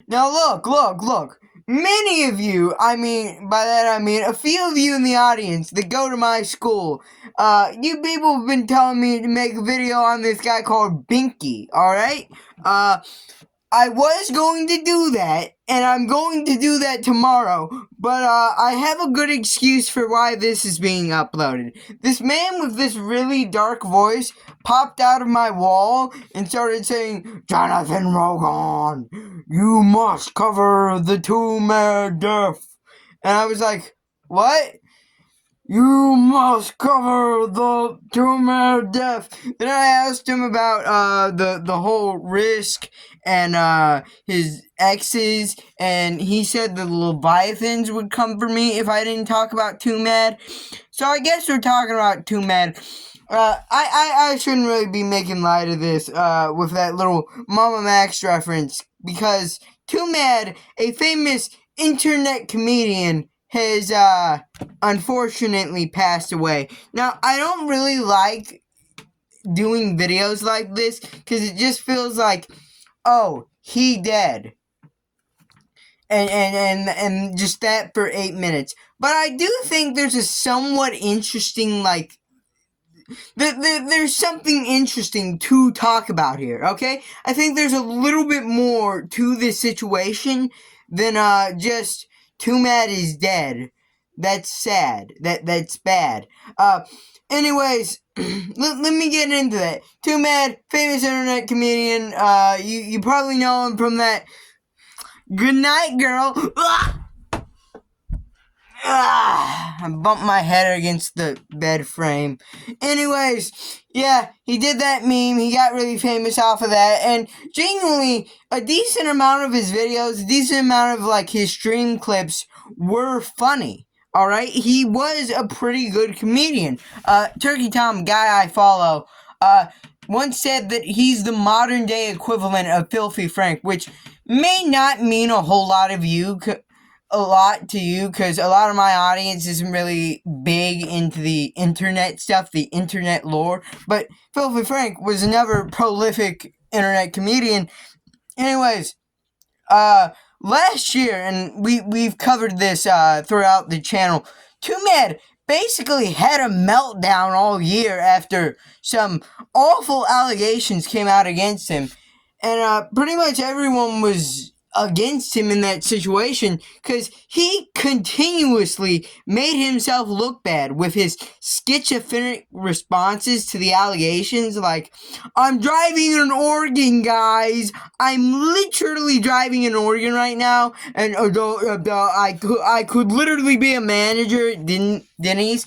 Now look. Many of you, by that I mean a few of you in the audience that go to my school, you people have been telling me to make a video on this guy called Binky, alright? I was going to do that, and I'm going to do that tomorrow, but I have a good excuse for why this is being uploaded. This man with this really dark voice popped out of my wall and started saying, "Jonathan Rogan, you must cover the two-man death." And I was like, what? You must cover the two-man death. Then I asked him about the whole Risk and his exes, and he said the Leviathans would come for me if I didn't talk about Too Mad. So I guess we're talking about Too Mad. I shouldn't really be making light of this with that little Mama Max reference, because Too Mad, a famous internet comedian, has unfortunately passed away. Now, I don't really like doing videos like this because it just feels like, oh, he dead. And just that for 8 minutes. But I do think there's a somewhat interesting, there's something interesting to talk about here, okay? I think there's a little bit more to this situation than just Too Mad is dead. That's sad. That's bad. Anyways, let me get into that. Too Mad, famous internet comedian. You probably know him from that "Good Night, Girl." I bumped my head against the bed frame. Anyways, yeah, he did that meme. He got really famous off of that. And genuinely, a decent amount of his videos, a decent amount of, his stream clips were funny. Alright? He was a pretty good comedian. Turkey Tom, guy I follow, once said that he's the modern day equivalent of Filthy Frank, which may not mean a whole lot to you, because a lot of my audience isn't really big into the internet stuff, the internet lore, but Filthy Frank was another prolific internet comedian. Anyways, last year, and we've covered this throughout the channel, Too Mad basically had a meltdown all year after some awful allegations came out against him, and pretty much everyone was against him in that situation because he continuously made himself look bad with his schizophrenic responses to the allegations, like, "I'm driving an organ, guys. I'm literally driving an organ right now, and I could literally be a manager at Denny's."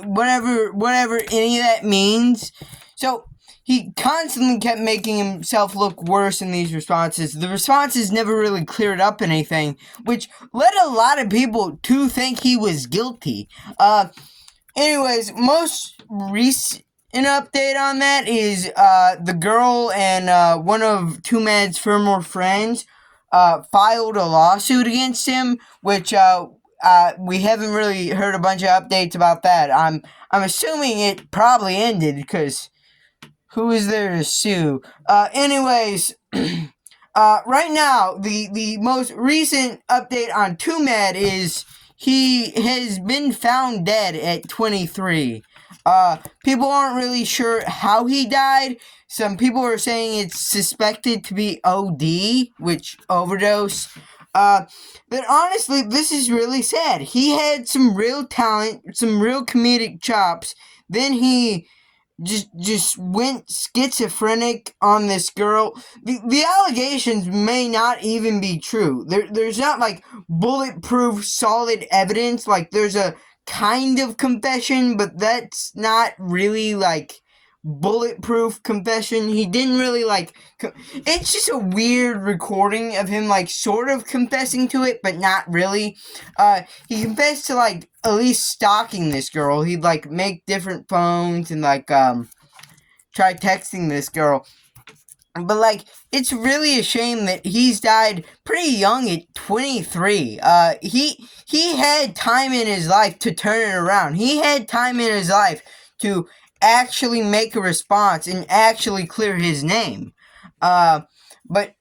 Whatever any of that means. So he constantly kept making himself look worse in these responses. The responses never really cleared up anything, which led a lot of people to think he was guilty. Anyways, most recent update on that is the girl and one of Too Mad's former friends filed a lawsuit against him, which we haven't really heard a bunch of updates about that. I'm assuming it probably ended, because who is there to sue? Anyways, right now, the most recent update on Too Mad is he has been found dead at 23. People aren't really sure how he died. Some people are saying it's suspected to be OD, which overdose. But honestly, this is really sad. He had some real talent, some real comedic chops. Then he just went schizophrenic on this girl. The allegations may not even be true. There's not bulletproof solid evidence. There's a kind of confession, but that's not really bulletproof confession. He didn't really it's just a weird recording of him sort of confessing to it, but not really. He confessed to at least stalking this girl. He'd make different phones and try texting this girl. But it's really a shame that he's died pretty young at 23. He had time in his life to turn it around. He had time in his life to actually make a response and actually clear his name. But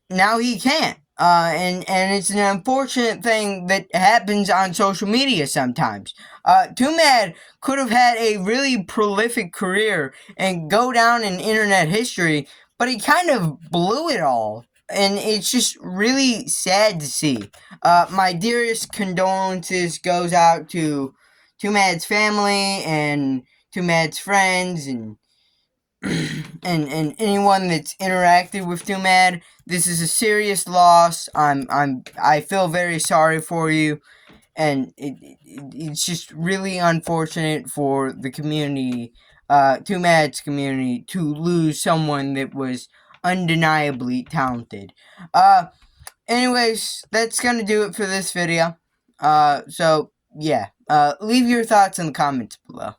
now he can't. And it's an unfortunate thing that happens on social media sometimes. Too Mad could have had a really prolific career and go down in internet history, but he kind of blew it all. And it's just really sad to see. My dearest condolences goes out to Too Mad's family and Too Mad's friends and and anyone that's interacted with Too Mad. This is a serious loss. I feel very sorry for you, and it's just really unfortunate for the community, Too Mad's community, to lose someone that was undeniably talented. Anyways, that's gonna do it for this video. So yeah, leave your thoughts in the comments below.